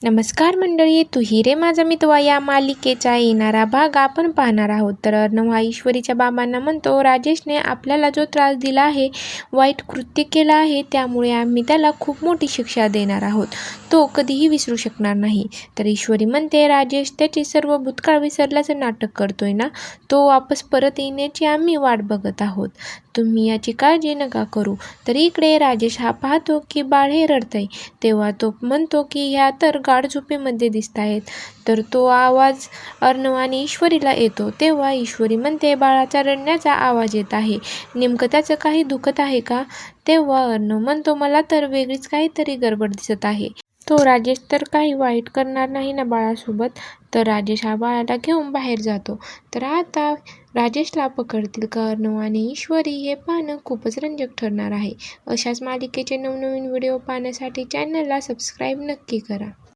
नमस्कार मंडळी, तू ही रे माझा मितवा या मालिकेचा येणारा भाग आपण पाहणार आहोत. तर अर्णव हा ईश्वरीच्या बाबांना म्हणतो, राजेशने आपल्याला जो त्रास दिला आहे, वाईट कृत्य केलं आहे, त्यामुळे आम्ही त्याला खूप मोठी शिक्षा देणार आहोत. तो कधीही विसरू शकणार नाही. तर ईश्वरी म्हणते, राजेश त्याची सर्व भूतकाळ विसरल्याचं नाटक करतोय ना, तो वापस परत येण्याची आम्ही वाट बघत आहोत. तुम्ही याची काळजी नका करू. तर इकडे राजेश हा पाहतो की बाळ हे रडतंय. तेव्हा तो म्हणतो की ह्या तर गाढ झोपेमध्ये दिसत आहेत. तर तो आवाज अर्णव आणि ईश्वरीला येतो. तेव्हा ईश्वरी म्हणते, बाळाचा रडण्याचा आवाज येत आहे, नेमकं त्याचं काही दुखत आहे का? तेव्हा अर्णव म्हणतो, मला तर वेगळीच काहीतरी गडबड दिसत आहे. तो राजेश तर काही वाईट करणार नाही ना बाळासोबत. तर राजेश हा बाळाला घेऊन बाहेर जातो. तर आता राजेशला पकडतील का अर्णव आणि ईश्वरी, हे पाहणं खूपच रंजक ठरणार आहे. अशाच मालिकेचे नवनवीन व्हिडिओ पाहण्यासाठी चॅनलला सबस्क्राईब नक्की करा.